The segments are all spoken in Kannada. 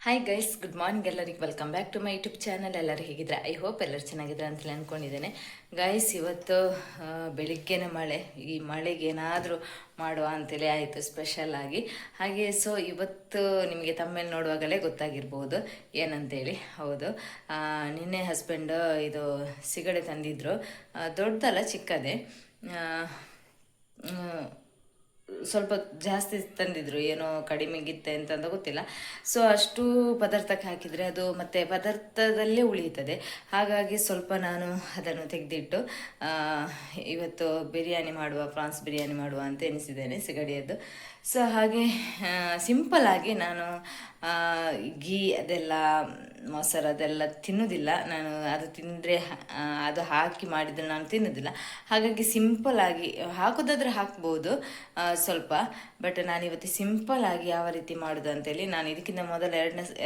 ಹಾಯ್ ಗೈಸ್, ಗುಡ್ ಮಾರ್ನಿಂಗ್ ಎಲ್ಲರಿಗೆ. Welcome back to my YouTube channel. ಎಲ್ಲರೂ ಹೇಗಿದ್ರೆ ಐ ಹೋಪ್ ಎಲ್ಲರೂ ಚೆನ್ನಾಗಿದ್ರೆ ಅಂತಲೇ ಅಂದ್ಕೊಂಡಿದ್ದೇನೆ. ಗೈಸ್, ಇವತ್ತು ಬೆಳಿಗ್ಗೆನೇ ಮಳೆ. ಈ ಮಳೆಗೆ ಏನಾದರೂ ಮಾಡುವ ಅಂತೇಳಿ ಆಯಿತು ಸ್ಪೆಷಲ್ ಆಗಿ. ಹಾಗೆ ಇವತ್ತು ನಿಮಗೆ ತಮ್ಮೇಲೆ ನೋಡುವಾಗಲೇ ಗೊತ್ತಾಗಿರ್ಬೋದು ಏನಂತೇಳಿ. ಹೌದು, ನಿನ್ನೆ ಹಸ್ಬೆಂಡ್ ಇದು ಸಿಗಡೆ ತಂದಿದ್ರು. ದೊಡ್ಡದಲ್ಲ, ಚಿಕ್ಕದೇ. ಸ್ವಲ್ಪ ಜಾಸ್ತಿ ತಂದಿದ್ರು, ಏನೋ ಕಡಿಮೆಗಿತ್ತೆ ಅಂತಂದ ಗೊತ್ತಿಲ್ಲ. ಅಷ್ಟು ಪದಾರ್ಥಕ್ಕೆ ಹಾಕಿದರೆ ಅದು ಮತ್ತೆ ಪದಾರ್ಥದಲ್ಲೇ ಉಳಿಯುತ್ತದೆ. ಹಾಗಾಗಿ ಸ್ವಲ್ಪ ನಾನು ಅದನ್ನು ತೆಗೆದಿಟ್ಟು ಇವತ್ತು ಬಿರಿಯಾನಿ ಮಾಡುವ, ಪ್ರಾನ್ಸ್ ಬಿರಿಯಾನಿ ಮಾಡುವ ಅಂತ ಎನಿಸಿದ್ದೇನೆ, ಸಿಗಡಿಯದ್ದು. ಹಾಗೆ ಸಿಂಪಲ್ಲಾಗಿ ನಾನು ಗೀ ಅದೆಲ್ಲ, ಮೊಸರು ಅದೆಲ್ಲ ತಿನ್ನೋದಿಲ್ಲ ನಾನು. ಅದು ತಿಂದರೆ ಅದು ಹಾಕಿ ಮಾಡಿದರೆ ನಾನು ತಿನ್ನೋದಿಲ್ಲ. ಹಾಗಾಗಿ ಸಿಂಪಲ್ಲಾಗಿ ಹಾಕೋದಾದರೆ ಹಾಕ್ಬೋದು ಸ್ವಲ್ಪ. ಬಟ್ ನಾನಿವತ್ತು ಸಿಂಪಲ್ಲಾಗಿ ಯಾವ ರೀತಿ ಮಾಡೋದು ಅಂತೇಳಿ, ನಾನು ಇದಕ್ಕಿಂತ ಮೊದಲು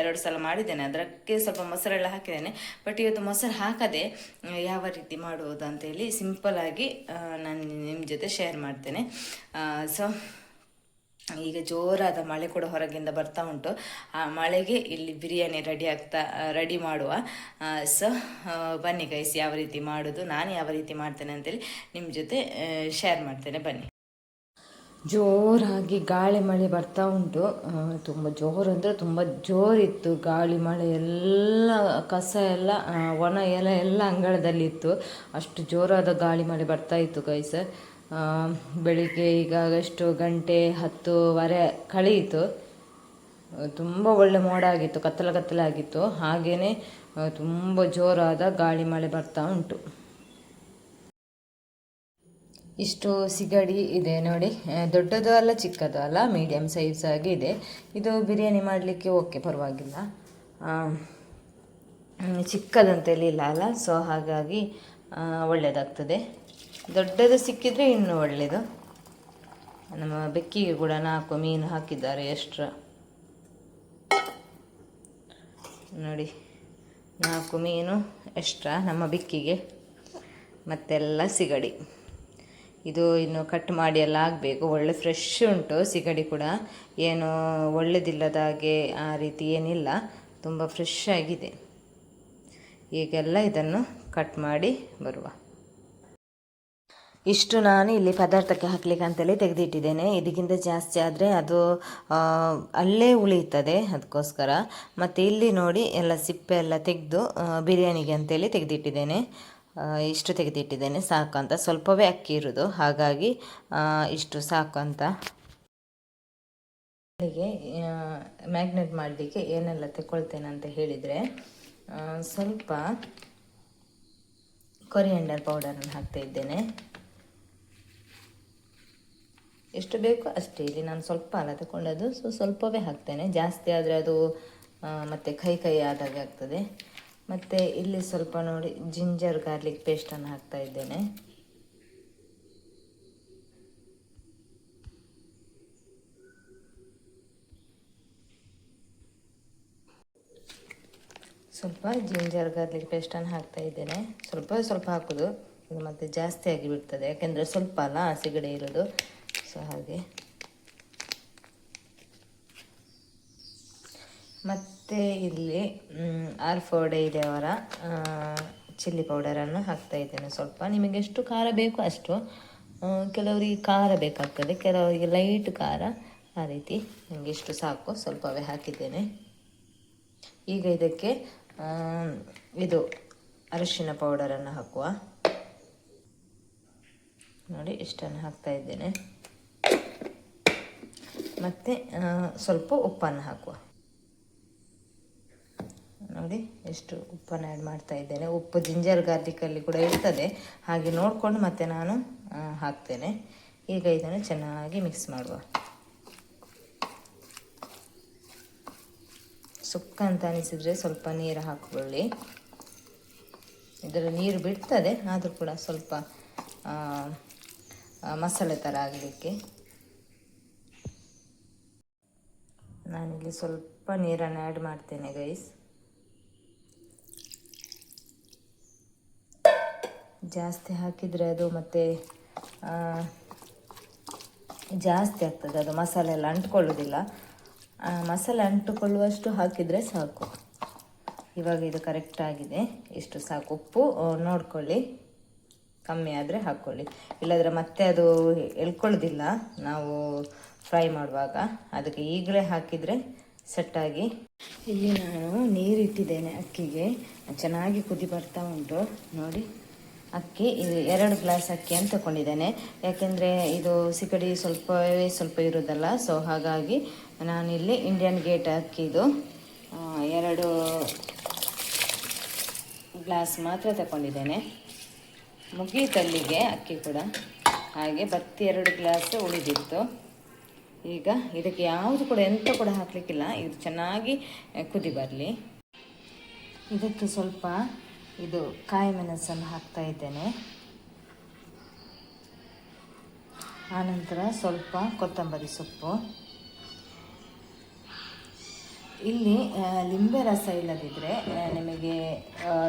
ಎರಡು ಸಲ ಮಾಡಿದ್ದೇನೆ. ಅದಕ್ಕೆ ಸ್ವಲ್ಪ ಮೊಸರೆಲ್ಲ ಹಾಕಿದ್ದೇನೆ. ಬಟ್ ಇವತ್ತು ಮೊಸರು ಹಾಕದೆ ಯಾವ ರೀತಿ ಮಾಡುವುದು ಅಂತೇಳಿ ಸಿಂಪಲ್ಲಾಗಿ ನಾನು ನಿಮ್ಮ ಜೊತೆ ಶೇರ್ ಮಾಡ್ತೇನೆ. ಈಗ ಜೋರಾದ ಮಳೆ ಕೂಡ ಹೊರಗಿಂದ ಬರ್ತಾ ಉಂಟು. ಆ ಮಳೆಗೆ ಇಲ್ಲಿ ಬಿರಿಯಾನಿ ರೆಡಿ ಮಾಡುವ. ಬನ್ನಿ ಗೈಸ್, ಯಾವ ರೀತಿ ಮಾಡೋದು, ನಾನು ಯಾವ ರೀತಿ ಮಾಡ್ತೇನೆ ಅಂತೇಳಿ ನಿಮ್ಮ ಜೊತೆ ಶೇರ್ ಮಾಡ್ತೇನೆ. ಬನ್ನಿ. ಜೋರಾಗಿ ಗಾಳಿ ಮಳೆ ಬರ್ತಾ ಉಂಟು. ತುಂಬ ಜೋರು ಅಂದರೆ ತುಂಬ ಜೋರಿತ್ತು ಗಾಳಿ ಮಳೆ. ಎಲ್ಲ ಕಸ ಎಲ್ಲ ಒಣ ಎಲೆ ಎಲ್ಲ ಅಂಗಳದಲ್ಲಿತ್ತು. ಅಷ್ಟು ಜೋರಾದ ಗಾಳಿ ಮಳೆ ಬರ್ತಾ ಇತ್ತು ಗೈಸ್. ಬೆಳಿಗ್ಗೆ ಈಗ ಎಷ್ಟು ಗಂಟೆ 10:30 ಕಳೆಯಿತು. ತುಂಬ ಒಳ್ಳೆ ಮೋಡ ಆಗಿತ್ತು, ಕತ್ತಲಾಗಿತ್ತು. ಹಾಗೆಯೇ ತುಂಬ ಜೋರಾದ ಗಾಳಿ ಮಳೆ ಬರ್ತಾ ಉಂಟು. ಇಷ್ಟು ಸಿಗಡಿ ಇದೆ ನೋಡಿ. ದೊಡ್ಡದು ಅಲ್ಲ, ಚಿಕ್ಕದು ಅಲ್ಲ, ಮೀಡಿಯಮ್ ಸೈಜ್ ಆಗಿ ಇದೆ. ಇದು ಬಿರಿಯಾನಿ ಮಾಡಲಿಕ್ಕೆ ಓಕೆ, ಪರವಾಗಿಲ್ಲ. ಚಿಕ್ಕದಂತೇಳಿ ಇಲ್ಲ ಅಲ್ಲ, ಹಾಗಾಗಿ ಒಳ್ಳೆಯದಾಗ್ತದೆ. ದೊಡ್ಡದು ಸಿಕ್ಕಿದರೆ ಇನ್ನೂ ಒಳ್ಳೆಯದು. ನಮ್ಮ ಬೆಕ್ಕಿಗೆ ಕೂಡ 4 ಮೀನು ಹಾಕಿದ್ದಾರೆ ಎಕ್ಸ್ಟ್ರಾ ನೋಡಿ. 4 ಮೀನು ಎಕ್ಸ್ಟ್ರಾ ನಮ್ಮ ಬೆಕ್ಕಿಗೆ, ಮತ್ತೆಲ್ಲ ಸಿಗಡಿ. ಇದು ಇನ್ನು ಕಟ್ ಮಾಡಿ ಎಲ್ಲ ಆಗಬೇಕು. ಒಳ್ಳೆ ಫ್ರೆಶ್ ಉಂಟು ಸಿಗಡಿ ಕೂಡ, ಏನು ಒಳ್ಳೆದಿಲ್ಲದ ಹಾಗೆ ಆ ರೀತಿ ಏನಿಲ್ಲ, ತುಂಬ ಫ್ರೆಶ್ ಆಗಿದೆ. ಈಗೆಲ್ಲ ಇದನ್ನು ಕಟ್ ಮಾಡಿ ಬರುವ. ಇಷ್ಟು ನಾನು ಇಲ್ಲಿ ಪದಾರ್ಥಕ್ಕೆ ಹಾಕಲಿಕ್ಕೆ ಅಂತೇಳಿ ತೆಗೆದಿಟ್ಟಿದ್ದೇನೆ. ಇದಕ್ಕಿಂತ ಜಾಸ್ತಿ ಆದರೆ ಅದು ಅಲ್ಲೇ ಉಳಿಯುತ್ತದೆ, ಅದಕ್ಕೋಸ್ಕರ. ಮತ್ತು ಇಲ್ಲಿ ನೋಡಿ, ಎಲ್ಲ ಸಿಪ್ಪೆ ಎಲ್ಲ ತೆಗೆದು ಬಿರಿಯಾನಿಗೆ ಅಂತೇಳಿ ತೆಗೆದಿಟ್ಟಿದ್ದೇನೆ. ಇಷ್ಟು ತೆಗೆದಿಟ್ಟಿದ್ದೇನೆ, ಸಾಕು ಅಂತ. ಸ್ವಲ್ಪವೇ ಅಕ್ಕಿ ಇರೋದು, ಹಾಗಾಗಿ ಇಷ್ಟು ಸಾಕು ಅಂತ. ಅಲ್ಲಿಗೆ ಮ್ಯಾಗ್ನೇಟ್ ಮಾಡಲಿಕ್ಕೆ ಏನೆಲ್ಲ ತೆಗೊಳ್ತೇನೆ ಅಂತ ಹೇಳಿದರೆ, ಸ್ವಲ್ಪ ಕೊರಿಯಂಡರ್ ಪೌಡರನ್ನು ಹಾಕ್ತಾ ಇದ್ದೇನೆ. ಎಷ್ಟು ಬೇಕೋ ಅಷ್ಟೇ. ಇಲ್ಲಿ ನಾನು ಸ್ವಲ್ಪ ಅಲ್ಲ ತಗೊಂಡದ್ದು, ಸ್ವಲ್ಪವೇ ಹಾಕ್ತೇನೆ. ಜಾಸ್ತಿ ಆದರೆ ಅದು ಮತ್ತು ಕೈ ಆದಾಗೆ ಆಗ್ತದೆ. ಮತ್ತು ಇಲ್ಲಿ ಸ್ವಲ್ಪ ನೋಡಿ, ಜಿಂಜರ್ ಗಾರ್ಲಿಕ್ ಪೇಸ್ಟನ್ನು ಹಾಕ್ತಾ ಇದ್ದೇನೆ. ಸ್ವಲ್ಪ ಜಿಂಜರ್ ಗಾರ್ಲಿಕ್ ಪೇಸ್ಟನ್ನು ಹಾಕ್ತಾ ಇದ್ದೇನೆ. ಸ್ವಲ್ಪ ಹಾಕೋದು, ಮತ್ತು ಜಾಸ್ತಿ ಆಗಿ ಬಿಡ್ತದೆ, ಯಾಕೆಂದರೆ ಸ್ವಲ್ಪ ಅಲ್ಲ ಸಿಗಡೆ ಇರೋದು. ಹಾಗೆ ಮತ್ತು ಇಲ್ಲಿ R4 ಅವರ ಚಿಲ್ಲಿ ಪೌಡರನ್ನು ಹಾಕ್ತಾ ಇದ್ದೇನೆ. ಸ್ವಲ್ಪ ನಿಮಗೆ ಎಷ್ಟು ಖಾರ ಬೇಕೋ ಅಷ್ಟು. ಕೆಲವರಿಗೆ ಖಾರ ಬೇಕಾಗ್ತದೆ, ಕೆಲವರಿಗೆ ಲೈಟ್ ಖಾರ, ಆ ರೀತಿ. ನಿಮಗೆ ಎಷ್ಟು ಸಾಕು, ಸ್ವಲ್ಪವೇ ಹಾಕಿದ್ದೇನೆ. ಈಗ ಇದಕ್ಕೆ ಇದು ಅರಿಶಿನ ಪೌಡರನ್ನು ಹಾಕುವ. ನೋಡಿ, ಇಷ್ಟನ್ನು ಹಾಕ್ತಾ ಇದ್ದೇನೆ. ಮತ್ತು ಸ್ವಲ್ಪ ಉಪ್ಪನ್ನು ಹಾಕುವ. ನೋಡಿ, ಎಷ್ಟು ಉಪ್ಪನ್ನು ಆ್ಯಡ್ ಮಾಡ್ತಾ ಇದ್ದೇನೆ. ಉಪ್ಪು ಜಿಂಜರ್ ಗಾರ್ಲಿಕಲ್ಲಿ ಕೂಡ ಇರ್ತದೆ, ಹಾಗೆ ನೋಡಿಕೊಂಡು ಮತ್ತೆ ನಾನು ಹಾಕ್ತೇನೆ. ಈಗ ಇದನ್ನು ಚೆನ್ನಾಗಿ ಮಿಕ್ಸ್ ಮಾಡುವ. ಸುಕ್ಕ ಅಂತ ಅನಿಸಿದರೆ ಸ್ವಲ್ಪ ನೀರು ಹಾಕಿಕೊಳ್ಳಿ. ಇದರ ನೀರು ಬಿಡ್ತದೆ, ಆದರೂ ಕೂಡ ಸ್ವಲ್ಪ ಮಸಾಲೆ ಥರ ಆಗಲಿಕ್ಕೆ. ನಾನಿಲ್ಲಿ ಸ್ವಲ್ಪ ನೀರನ್ನು ಆ್ಯಡ್ ಮಾಡ್ತೇನೆ ಗೈಸ್. ಜಾಸ್ತಿ ಹಾಕಿದರೆ ಅದು ಮತ್ತೆ ಜಾಸ್ತಿ ಆಗ್ತದೆ, ಅದು ಮಸಾಲೆ ಎಲ್ಲ ಅಂಟ್ಕೊಳ್ಳೋದಿಲ್ಲ. ಮಸಾಲೆ ಅಂಟುಕೊಳ್ಳುವಷ್ಟು ಹಾಕಿದರೆ ಸಾಕು. ಇವಾಗ ಇದು ಕರೆಕ್ಟ್ ಆಗಿದೆ, ಇಷ್ಟು ಸಾಕು. ಉಪ್ಪು ನೋಡ್ಕೊಳ್ಳಿ, ಕಮ್ಮಿ ಆದರೆ ಹಾಕ್ಕೊಳ್ಳಿ, ಇಲ್ಲಾಂದರೆ ಮತ್ತೆ ಅದು ಎಳ್ಕೊಳ್ಳೋದಿಲ್ಲ ನಾವು ಫ್ರೈ ಮಾಡುವಾಗ. ಅದಕ್ಕೆ ಈಗಲೇ ಹಾಕಿದರೆ ಸೆಟ್ಟಾಗಿ. ಇಲ್ಲಿ ನಾನು ನೀರಿಟ್ಟಿದ್ದೇನೆ ಅಕ್ಕಿಗೆ, ಚೆನ್ನಾಗಿ ಕುದಿ ಬರ್ತಾ ಉಂಟು ನೋಡಿ. ಅಕ್ಕಿ 2 ಗ್ಲಾಸ್ ಅಕ್ಕಿಯನ್ನು ತಗೊಂಡಿದ್ದೇನೆ, ಯಾಕೆಂದರೆ ಇದು ಸಿಗಡಿ ಸ್ವಲ್ಪ ಇರೋದಲ್ಲ. ಸೊ ಹಾಗಾಗಿ ನಾನಿಲ್ಲಿ ಇಂಡಿಯನ್ ಗೇಟ್ ಅಕ್ಕಿದು 2 ಗ್ಲಾಸ್ ಮಾತ್ರ ತಗೊಂಡಿದ್ದೇನೆ. ಮುಗೀತಲ್ಲಿಗೆ ಅಕ್ಕಿ ಕೂಡ. ಹಾಗೆ ಬತ್ತಿ 2 ಗ್ಲಾಸ್ ಉಳಿದಿತ್ತು. ಈಗ ಇದಕ್ಕೆ ಯಾವುದು ಕೂಡ ಎಂತ ಕೂಡ ಹಾಕಲಿಕ್ಕಿಲ್ಲ, ಇದು ಚೆನ್ನಾಗಿ ಕುದಿ ಬರಲಿ. ಇದಕ್ಕೆ ಸ್ವಲ್ಪ ಇದು ಕಾಯಿ ಮೆಣಸನ್ನು ಹಾಕ್ತಾ ಇದ್ದೇನೆ. ಆನಂತರ ಸ್ವಲ್ಪ ಕೊತ್ತಂಬರಿ ಸೊಪ್ಪು. ಇಲ್ಲಿ ಲಿಂಬೆ ರಸ ಇಲ್ಲದಿದ್ದರೆ ನಿಮಗೆ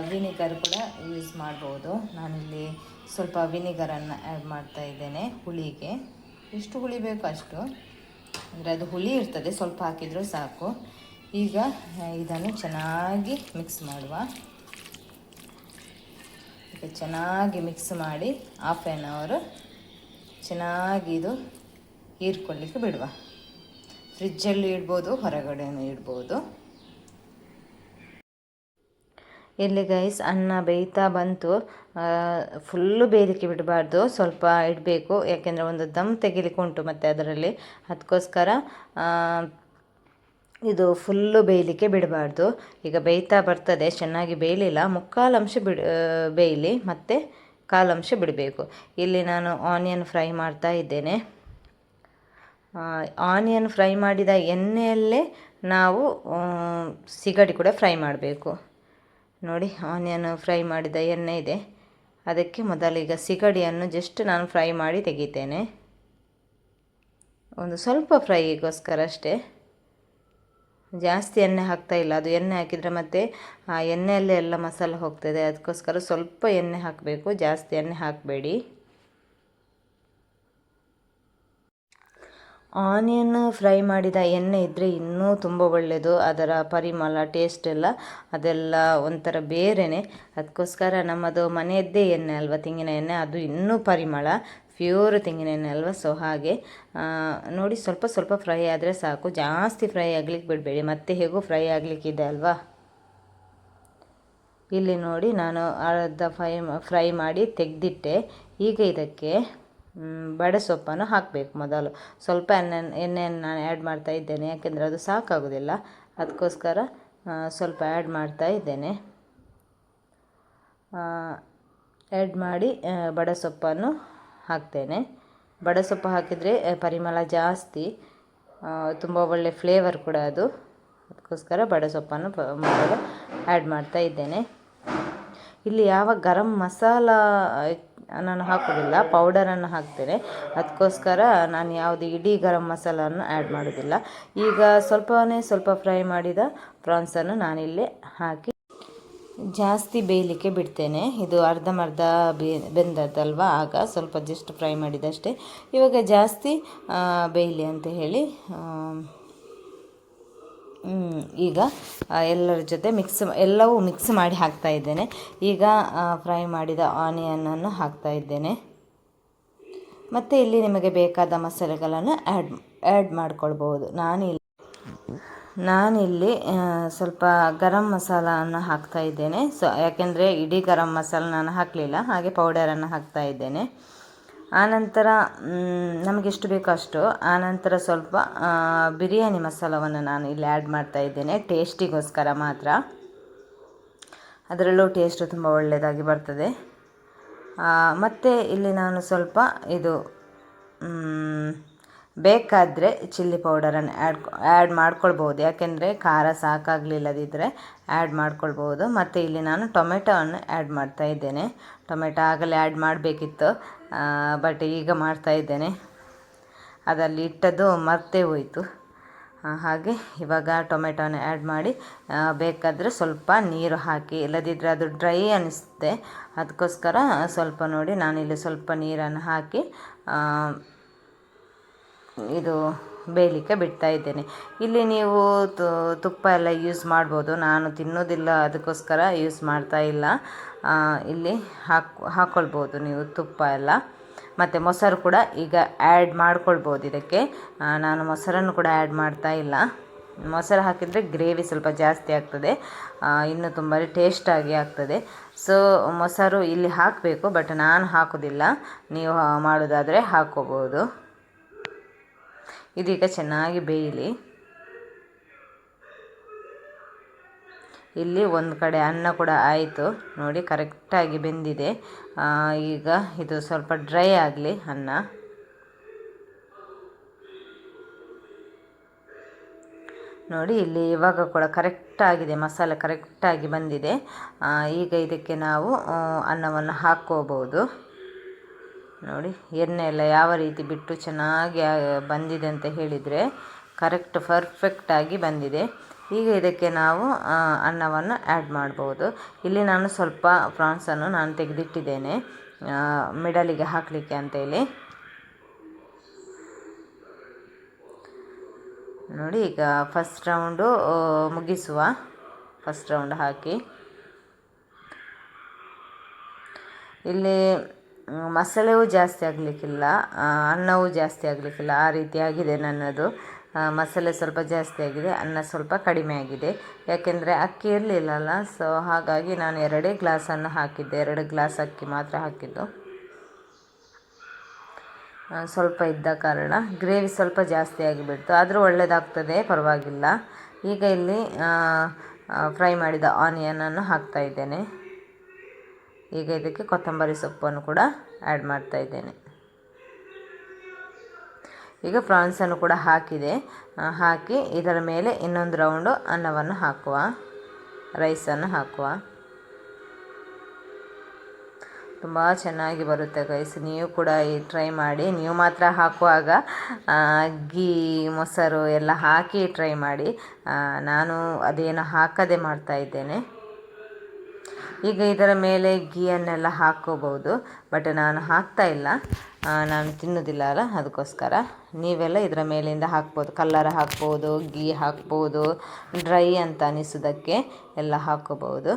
ವಿನಿಗರ್ ಕೂಡ ಯೂಸ್ ಮಾಡ್ಬೋದು. ನಾನಿಲ್ಲಿ ಸ್ವಲ್ಪ ವಿನಿಗರನ್ನು ಆ್ಯಡ್ ಮಾಡ್ತಾ ಇದ್ದೇನೆ ಹುಳಿಗೆ. ಎಷ್ಟು ಹುಳಿ ಬೇಕೋ ಅಷ್ಟು, ಅಂದರೆ ಅದು ಹುಳಿ ಇರ್ತದೆ, ಸ್ವಲ್ಪ ಹಾಕಿದರೂ ಸಾಕು. ಈಗ ಇದನ್ನು ಚೆನ್ನಾಗಿ ಮಿಕ್ಸ್ ಮಾಡುವ. ಈಗ ಚೆನ್ನಾಗಿ ಮಿಕ್ಸ್ ಮಾಡಿ 1/2 hour ಚೆನ್ನಾಗಿ ಇದು ಹೀರ್ಕೊಳ್ಳಿಕ್ಕೆ ಬಿಡುವ. ಫ್ರಿಜ್ಜಲ್ಲಿ ಇಡ್ಬೋದು, ಹೊರಗಡೆನೂ ಇಡ್ಬೋದು. ಇಲ್ಲಿ ಗೈಸ್ ಅನ್ನ ಬೇಯ್ತಾ ಬಂತು. ಫುಲ್ಲು ಬೇಯಲಿಕ್ಕೆ ಬಿಡಬಾರ್ದು, ಸ್ವಲ್ಪ ಇಡಬೇಕು, ಯಾಕೆಂದರೆ ಒಂದು ದಮ್ ತೆಗಿಲಿಕ್ಕೆ ಉಂಟು ಮತ್ತು ಅದರಲ್ಲಿ. ಅದಕ್ಕೋಸ್ಕರ ಇದು ಫುಲ್ಲು ಬೇಯಲಿಕ್ಕೆ ಬಿಡಬಾರ್ದು. ಈಗ ಬೇಯ್ತಾ ಬರ್ತದೆ, ಚೆನ್ನಾಗಿ ಬೇಯಲಿಲ್ಲ, 1/4 ಅಂಶ ಬೇಯಲಿ, ಮತ್ತು 1/4 ಅಂಶ ಬಿಡಬೇಕು. ಇಲ್ಲಿ ನಾನು ಆನಿಯನ್ ಫ್ರೈ ಮಾಡ್ತಾ ಇದ್ದೇನೆ. ಆನಿಯನ್ ಫ್ರೈ ಮಾಡಿದ ಎಣ್ಣೆಯಲ್ಲೇ ನಾವು ಸಿಗಡಿ ಕೂಡ ಫ್ರೈ ಮಾಡಬೇಕು ನೋಡಿ. ಆನಿಯನ್ ಫ್ರೈ ಮಾಡಿದ ಎಣ್ಣೆ ಇದೆ, ಅದಕ್ಕೆ ಮೊದಲೀಗ ಸಿಗಡಿಯನ್ನು ಜಸ್ಟ್ ನಾನು ಫ್ರೈ ಮಾಡಿ ತೆಗಿತೇನೆ. ಒಂದು ಸ್ವಲ್ಪ ಫ್ರೈಗೋಸ್ಕರ ಅಷ್ಟೇ, ಜಾಸ್ತಿ ಎಣ್ಣೆ ಹಾಕ್ತಾ ಇಲ್ಲ. ಅದು ಎಣ್ಣೆ ಹಾಕಿದರೆ ಮತ್ತು ಆ ಎಣ್ಣೆಯಲ್ಲೇ ಎಲ್ಲ ಮಸಾಲೆ ಹೋಗ್ತದೆ. ಅದಕ್ಕೋಸ್ಕರ ಸ್ವಲ್ಪ ಎಣ್ಣೆ ಹಾಕಬೇಕು, ಜಾಸ್ತಿ ಎಣ್ಣೆ ಹಾಕಬೇಡಿ. ಆನಿಯನ್ ಫ್ರೈ ಮಾಡಿದ ಎಣ್ಣೆ ಇದ್ದರೆ ಇನ್ನೂ ತುಂಬ ಒಳ್ಳೆಯದು. ಅದರ ಪರಿಮಳ, ಟೇಸ್ಟ್ ಎಲ್ಲ ಅದೆಲ್ಲ ಒಂಥರ ಬೇರೆಯೇ. ಅದಕ್ಕೋಸ್ಕರ ನಮ್ಮದು ಮನೆಯದ್ದೇ ಎಣ್ಣೆ ಅಲ್ವಾ, ತೆಂಗಿನ ಎಣ್ಣೆ, ಅದು ಇನ್ನೂ ಪರಿಮಳ, ಪ್ಯೂರ್ ತೆಂಗಿನ ಎಣ್ಣೆ ಅಲ್ವಾ. ಸೊ ಹಾಗೆ ನೋಡಿ, ಸ್ವಲ್ಪ ಸ್ವಲ್ಪ ಫ್ರೈ ಆದರೆ ಸಾಕು, ಜಾಸ್ತಿ ಫ್ರೈ ಆಗಲಿಕ್ಕೆ ಬಿಡಬೇಡಿ, ಮತ್ತೆ ಹೇಗೂ ಫ್ರೈ ಆಗಲಿಕ್ಕಿದೆ ಅಲ್ವಾ. ಇಲ್ಲಿ ನೋಡಿ ನಾನು ಅರ್ಧ ಫ್ರೈ ಮಾಡಿ ತೆಗೆದಿಟ್ಟೆ. ಈಗ ಇದಕ್ಕೆ ಬಡೆ ಸೊಪ್ಪನ್ನು ಹಾಕಬೇಕು. ಮೊದಲು ಸ್ವಲ್ಪ ಎಣ್ಣೆಯನ್ನು ನಾನು ಆ್ಯಡ್ ಮಾಡ್ತಾ ಇದ್ದೇನೆ, ಯಾಕೆಂದರೆ ಅದು ಸಾಕಾಗೋದಿಲ್ಲ. ಅದಕ್ಕೋಸ್ಕರ ಸ್ವಲ್ಪ ಆ್ಯಡ್ ಮಾಡ್ತಾ ಇದ್ದೇನೆ. ಆ್ಯಡ್ ಮಾಡಿ ಬಡೆ ಸೊಪ್ಪನ್ನು ಹಾಕ್ತೇನೆ. ಬಡೆ ಸೊಪ್ಪು ಹಾಕಿದರೆ ಪರಿಮಳ ಜಾಸ್ತಿ, ತುಂಬ ಒಳ್ಳೆ ಫ್ಲೇವರ್ ಕೂಡ ಅದು. ಅದಕ್ಕೋಸ್ಕರ ಬಡೆ ಸೊಪ್ಪನ್ನು ಮೊದಲು ಆ್ಯಡ್ ಮಾಡ್ತಾ ಇದ್ದೇನೆ. ಇಲ್ಲಿ ಯಾವ ಗರಂ ಮಸಾಲ ನಾನು ಹಾಕೋದಿಲ್ಲ, ಪೌಡರನ್ನು ಹಾಕ್ತೇನೆ. ಅದಕ್ಕೋಸ್ಕರ ನಾನು ಯಾವುದು ಇಡೀ ಗರಂ ಮಸಾಲನ್ನು ಆ್ಯಡ್ ಮಾಡೋದಿಲ್ಲ. ಈಗ ಸ್ವಲ್ಪ ಫ್ರೈ ಮಾಡಿದ ಪ್ರಾನ್ಸನ್ನು ನಾನಿಲ್ಲಿ ಹಾಕಿ ಜಾಸ್ತಿ ಬೇಯಲಿಕ್ಕೆ ಬಿಡ್ತೇನೆ. ಇದು ಅರ್ಧಂಬರ್ಧ ಬೆಂದದ್ದಲ್ವ, ಆಗ ಸ್ವಲ್ಪ ಜಸ್ಟ್ ಫ್ರೈ ಮಾಡಿದಷ್ಟೇ. ಇವಾಗ ಜಾಸ್ತಿ ಬೇಯಲಿ ಅಂತ ಹೇಳಿ ಈಗ ಎಲ್ಲರ ಜೊತೆ ಎಲ್ಲವೂ ಮಿಕ್ಸ್ ಮಾಡಿ ಹಾಕ್ತಾ ಇದ್ದೇನೆ. ಈಗ ಫ್ರೈ ಮಾಡಿದ ಆನಿಯನನ್ನು ಹಾಕ್ತಾ ಇದ್ದೇನೆ. ಮತ್ತು ಇಲ್ಲಿ ನಿಮಗೆ ಬೇಕಾದ ಮಸಾಲೆಗಳನ್ನು ಆ್ಯಡ್ ಮಾಡ್ಕೊಳ್ಬೋದು. ನಾನಿಲ್ಲಿ ಸ್ವಲ್ಪ ಗರಂ ಮಸಾಲವನ್ನು ಹಾಕ್ತಾ ಇದ್ದೇನೆ. ಯಾಕೆಂದರೆ ಇಡೀ ಗರಂ ಮಸಾಲ ನಾನು ಹಾಕಲಿಲ್ಲ, ಹಾಗೆ ಪೌಡರನ್ನು ಹಾಕ್ತಾ ಇದ್ದೇನೆ. ಆನಂತರ ನಮಗೆಷ್ಟು ಬೇಕೋ ಅಷ್ಟು. ಆನಂತರ ಸ್ವಲ್ಪ ಬಿರಿಯಾನಿ ಮಸಾಲವನ್ನು ನಾನು ಇಲ್ಲಿ ಆ್ಯಡ್ ಮಾಡ್ತಾ ಇದ್ದೇನೆ, ಟೇಸ್ಟಿಗೋಸ್ಕರ ಮಾತ್ರ. ಅದರಲ್ಲೂ ಟೇಸ್ಟ್ ತುಂಬ ಒಳ್ಳೆಯದಾಗಿ ಬರ್ತದೆ. ಮತ್ತು ಇಲ್ಲಿ ನಾನು ಸ್ವಲ್ಪ ಇದು ಬೇಕಾದರೆ ಚಿಲ್ಲಿ ಪೌಡರನ್ನು ಆ್ಯಡ್ ಮಾಡ್ಕೊಳ್ಬೋದು, ಯಾಕೆಂದರೆ ಖಾರ ಸಾಕಾಗಲಿಲ್ಲದಿದ್ದರೆ ಆ್ಯಡ್ ಮಾಡ್ಕೊಳ್ಬೋದು. ಮತ್ತು ಇಲ್ಲಿ ನಾನು ಟೊಮೆಟೊವನ್ನು ಆ್ಯಡ್ ಮಾಡ್ತಾ ಇದ್ದೇನೆ. ಟೊಮೆಟೊ ಆಗಲೇ ಆ್ಯಡ್ ಮಾಡಬೇಕಿತ್ತು, ಬಟ್ ಈಗ ಮಾಡ್ತಾ ಇದ್ದೇನೆ. ಅದರಲ್ಲಿ ಇಟ್ಟದ್ದು ಮರ್ತೇ ಹೋಯಿತು. ಹಾಗೆ ಇವಾಗ ಟೊಮೆಟೊನ ಆ್ಯಡ್ ಮಾಡಿ ಬೇಕಾದರೆ ಸ್ವಲ್ಪ ನೀರು ಹಾಕಿ, ಇಲ್ಲದಿದ್ದರೆ ಅದು ಡ್ರೈ ಅನ್ನಿಸುತ್ತೆ. ಅದಕ್ಕೋಸ್ಕರ ಸ್ವಲ್ಪ ನೋಡಿ ನಾನಿಲ್ಲಿ ಸ್ವಲ್ಪ ನೀರನ್ನು ಹಾಕಿ ಇದು ಬೇಯಲಿಕ್ಕೆ ಬಿಡ್ತಾ ಇದ್ದೇನೆ. ಇಲ್ಲಿ ನೀವು ತುಪ್ಪ ಎಲ್ಲ ಯೂಸ್ ಮಾಡ್ಬೋದು, ನಾನು ತಿನ್ನೋದಿಲ್ಲ ಅದಕ್ಕೋಸ್ಕರ ಯೂಸ್ ಮಾಡ್ತಾ ಇಲ್ಲ. ಇಲ್ಲಿ ಹಾಕ್ಕೊಳ್ಬೋದು ನೀವು ತುಪ್ಪ ಎಲ್ಲ. ಮತ್ತು ಮೊಸರು ಕೂಡ ಈಗ ಆ್ಯಡ್ ಮಾಡ್ಕೊಳ್ಬೋದು ಇದಕ್ಕೆ. ನಾನು ಮೊಸರನ್ನು ಕೂಡ ಆ್ಯಡ್ ಮಾಡ್ತಾ ಇಲ್ಲ. ಮೊಸರು ಹಾಕಿದರೆ ಗ್ರೇವಿ ಸ್ವಲ್ಪ ಜಾಸ್ತಿ ಆಗ್ತದೆ, ಇನ್ನು ತುಂಬ ಟೇಸ್ಟಾಗಿ ಆಗ್ತದೆ. ಸೊ ಮೊಸರು ಇಲ್ಲಿ ಹಾಕಬೇಕು, ಬಟ್ ನಾನು ಹಾಕೋದಿಲ್ಲ. ನೀವು ಮಾಡೋದಾದರೆ ಹಾಕ್ಕೋಬೋದು. ಇದೀಗ ಚೆನ್ನಾಗಿ ಬೇಯಲಿ. ಇಲ್ಲಿ ಒಂದು ಕಡೆ ಅನ್ನ ಕೂಡ ಆಯಿತು ನೋಡಿ, ಕರೆಕ್ಟಾಗಿ ಬೆಂದಿದೆ. ಈಗ ಇದು ಸ್ವಲ್ಪ ಡ್ರೈ ಆಗಲಿ ಅನ್ನ. ನೋಡಿ ಇಲ್ಲಿ ಇವಾಗ ಕೂಡ ಕರೆಕ್ಟಾಗಿದೆ, ಮಸಾಲೆ ಕರೆಕ್ಟಾಗಿ ಬಂದಿದೆ. ಈಗ ಇದಕ್ಕೆ ನಾವು ಅನ್ನವನ್ನು ಹಾಕ್ಕೋಬೋದು. ನೋಡಿ ಎಣ್ಣೆ ಎಲ್ಲ ಯಾವ ರೀತಿ ಬಿಟ್ಟು ಚೆನ್ನಾಗಿ ಬಂದಿದೆ ಅಂತ ಹೇಳಿದರೆ ಕರೆಕ್ಟ್ ಪರ್ಫೆಕ್ಟಾಗಿ ಬಂದಿದೆ. ಈಗ ಇದಕ್ಕೆ ನಾವು ಅನ್ನವನ್ನು ಆ್ಯಡ್ ಮಾಡ್ಬೋದು. ಇಲ್ಲಿ ನಾನು ಸ್ವಲ್ಪ ಪ್ರಾನ್ಸನ್ನು ನಾನು ತೆಗೆದಿಟ್ಟಿದ್ದೇನೆ ಮಿಡಲಿಗೆ ಹಾಕಲಿಕ್ಕೆ ಅಂತೇಳಿ. ನೋಡಿ ಈಗ ಫಸ್ಟ್ ರೌಂಡು ಮುಗಿಸುವ. ಫಸ್ಟ್ ರೌಂಡ್ ಹಾಕಿ ಇಲ್ಲಿ ಮಸಾಲೆಯೂ ಜಾಸ್ತಿ ಆಗಲಿಕ್ಕಿಲ್ಲ, ಅನ್ನವೂ ಜಾಸ್ತಿ ಆಗಲಿಕ್ಕಿಲ್ಲ, ಆ ರೀತಿಯಾಗಿದೆ ನನ್ನದು. ಮಸಾಲೆ ಸ್ವಲ್ಪ ಜಾಸ್ತಿ ಆಗಿದೆ, ಅನ್ನ ಸ್ವಲ್ಪ ಕಡಿಮೆ ಆಗಿದೆ. ಯಾಕೆಂದರೆ ಅಕ್ಕಿ ಇರಲಿಲ್ಲಲ್ಲ, ಸೊ ಹಾಗಾಗಿ ನಾನು 2 ಗ್ಲಾಸನ್ನು ಹಾಕಿದ್ದೆ. 2 ಗ್ಲಾಸ್ ಅಕ್ಕಿ ಮಾತ್ರ ಹಾಕಿದ್ದು. ಸ್ವಲ್ಪ ಇದ್ದ ಕಾರಣ ಗ್ರೇವಿ ಸ್ವಲ್ಪ ಜಾಸ್ತಿ ಆಗಿಬಿಡ್ತು, ಆದರೂ ಒಳ್ಳೆಯದಾಗ್ತದೆ, ಪರವಾಗಿಲ್ಲ. ಈಗ ಇಲ್ಲಿ ಫ್ರೈ ಮಾಡಿದ ಆನಿಯನನ್ನು ಹಾಕ್ತಾ ಇದ್ದೇನೆ. ಈಗ ಇದಕ್ಕೆ ಕೊತ್ತಂಬರಿ ಸೊಪ್ಪನ್ನು ಕೂಡ ಆ್ಯಡ್ ಮಾಡ್ತಾ ಇದ್ದೇನೆ. ಈಗ ಪ್ರಾನ್ಸನ್ನು ಕೂಡ ಹಾಕಿದೆ. ಹಾಕಿ ಇದರ ಮೇಲೆ ಇನ್ನೊಂದು ರೌಂಡು ಅನ್ನವನ್ನು ಹಾಕುವ, ರೈಸನ್ನು ಹಾಕುವ. ತುಂಬ ಚೆನ್ನಾಗಿ ಬರುತ್ತೆ ಗೈಸ್, ನೀವು ಕೂಡ ಟ್ರೈ ಮಾಡಿ. ನೀವು ಮಾತ್ರ ಹಾಕುವಾಗ ಗೀ ಮೊಸರು ಎಲ್ಲ ಹಾಕಿ ಟ್ರೈ ಮಾಡಿ. ನಾನು ಅದೇನು ಹಾಕದೆ ಮಾಡ್ತಾ ಇದ್ದೇನೆ. ಈಗ ಇದರ ಮೇಲೆ ಗೀಯನ್ನೆಲ್ಲ ಹಾಕ್ಕೋಬೋದು, ಬಟ್ ನಾನು ಹಾಕ್ತಾ ಇಲ್ಲ, ನಾನು ತಿನ್ನೋದಿಲ್ಲ ಅಲ್ಲ, ಅದಕ್ಕೋಸ್ಕರ. ನೀವೆಲ್ಲ ಇದರ ಮೇಲಿಂದ ಹಾಕ್ಬೋದು, ಕಲ್ಲರ್ ಹಾಕ್ಬೋದು, ಗೀ ಹಾಕ್ಬೋದು, ಡ್ರೈ ಅಂತ ಅನಿಸೋದಕ್ಕೆ ಎಲ್ಲ ಹಾಕ್ಕೋಬೋದು.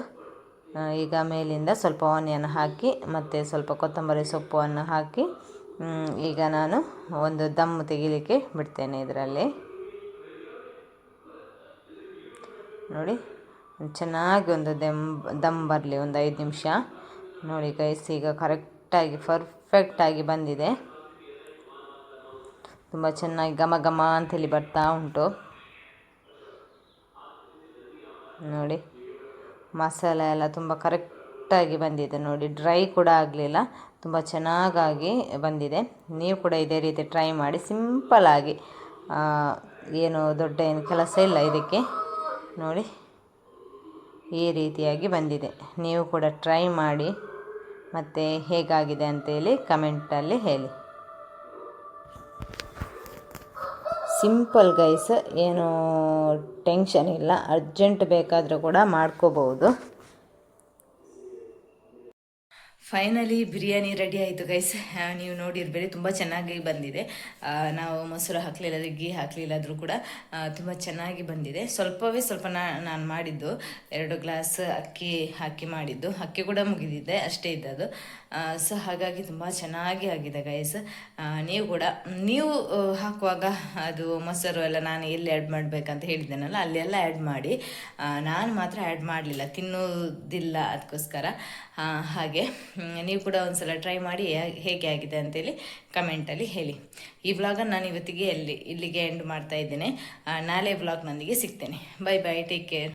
ಈಗ ಮೇಲಿಂದ ಸ್ವಲ್ಪ ಆನಿಯನ್ ಹಾಕಿ ಮತ್ತು ಸ್ವಲ್ಪ ಕೊತ್ತಂಬರಿ ಸೊಪ್ಪನ್ನು ಹಾಕಿ ಈಗ ನಾನು ಒಂದು ದಮ್ ತೆಗಿಲಿಕ್ಕೆ ಬಿಡ್ತೇನೆ ಇದರಲ್ಲಿ. ನೋಡಿ ಚೆನ್ನಾಗಿ ಒಂದು ದಮ್ ಬರಲಿ, ಒಂದು 5 ನಿಮಿಷ. ನೋಡಿ ಗೈಸ್, ಈಗ ಕರೆಕ್ಟಾಗಿ ಪರ್ಫೆಕ್ಟಾಗಿ ಬಂದಿದೆ. ತುಂಬ ಚೆನ್ನಾಗಿ ಘಮ ಘಮ ಅಂತೇಳಿ ಬರ್ತಾ ಉಂಟು ನೋಡಿ. ಮಸಾಲೆ ಎಲ್ಲ ತುಂಬ ಕರೆಕ್ಟಾಗಿ ಬಂದಿದೆ ನೋಡಿ, ಡ್ರೈ ಕೂಡ ಆಗಲಿಲ್ಲ, ತುಂಬ ಚೆನ್ನಾಗಿ ಬಂದಿದೆ. ನೀವು ಕೂಡ ಇದೇ ರೀತಿ ಟ್ರೈ ಮಾಡಿ. ಸಿಂಪಲ್ಲಾಗಿ, ಏನು ದೊಡ್ಡ ಏನು ಕೆಲಸ ಇಲ್ಲ ಇದಕ್ಕೆ. ನೋಡಿ ಈ ರೀತಿಯಾಗಿ ಬಂದಿದೆ. ನೀವು ಕೂಡ ಟ್ರೈ ಮಾಡಿ ಮತ್ತು ಹೇಗಾಗಿದೆ ಅಂತೇಳಿ ಕಮೆಂಟಲ್ಲಿ ಹೇಳಿ. ಸಿಂಪಲ್ ಗೈಸ್, ಏನು ಟೆನ್ಷನ್ ಇಲ್ಲ, ಅರ್ಜೆಂಟ್ ಬೇಕಾದರೂ ಕೂಡ ಮಾಡ್ಕೋಬೋದು. ಫೈನಲಿ ಬಿರಿಯಾನಿ ರೆಡಿ ಆಯಿತು ಗೈಸ್. ನೀವು ನೋಡಿರ್ಬೇಡಿ, ತುಂಬ ಚೆನ್ನಾಗಿ ಬಂದಿದೆ. ನಾವು ಮೊಸರು ಹಾಕಲಿಲ್ಲ, ಗೀ ಹಾಕಲಿಲ್ಲಾದರೂ ಕೂಡ ತುಂಬ ಚೆನ್ನಾಗಿ ಬಂದಿದೆ. ಸ್ವಲ್ಪವೇ ಸ್ವಲ್ಪ ನಾನು ಮಾಡಿದ್ದು 2 ಗ್ಲಾಸ್ ಅಕ್ಕಿ ಹಾಕಿ ಮಾಡಿದ್ದು. ಅಕ್ಕಿ ಕೂಡ ಮುಗಿದಿದೆ, ಅಷ್ಟೇ ಇದ್ದದ್ದು. ಸೊ ಹಾಗಾಗಿ ತುಂಬ ಚೆನ್ನಾಗಿ ಆಗಿದೆ ಗೈಸ್. ನೀವು ಹಾಕುವಾಗ ಅದು ಮೊಸರು ಎಲ್ಲ ನಾನು ಎಲ್ಲಿ ಆ್ಯಡ್ ಮಾಡಬೇಕಂತ ಹೇಳಿದ್ದೇನಲ್ಲ, ಅಲ್ಲೆಲ್ಲ ಆ್ಯಡ್ ಮಾಡಿ. ನಾನು ಮಾತ್ರ ಆ್ಯಡ್ ಮಾಡಲಿಲ್ಲ, ತಿನ್ನೋದಿಲ್ಲ, ಅದಕ್ಕೋಸ್ಕರ. ಹಾಗೆ ನೀವು ಕೂಡ ಒಂದ್ಸಲ ಟ್ರೈ ಮಾಡಿ ಹೇಗೆ ಆಗಿದೆ ಅಂತೇಳಿ ಕಮೆಂಟಲ್ಲಿ ಹೇಳಿ. ಈ ವ್ಲಾಗನ್ನು ನಾನು ಇವತ್ತಿಗೆ ಇಲ್ಲಿಗೆ ಎಂಡ್ ಮಾಡ್ತಾ ಇದ್ದೇನೆ. ನಾಳೆ ವ್ಲಾಗ್ನೊಂದಿಗೆ ಸಿಗ್ತೇನೆ. Bye bye, take care.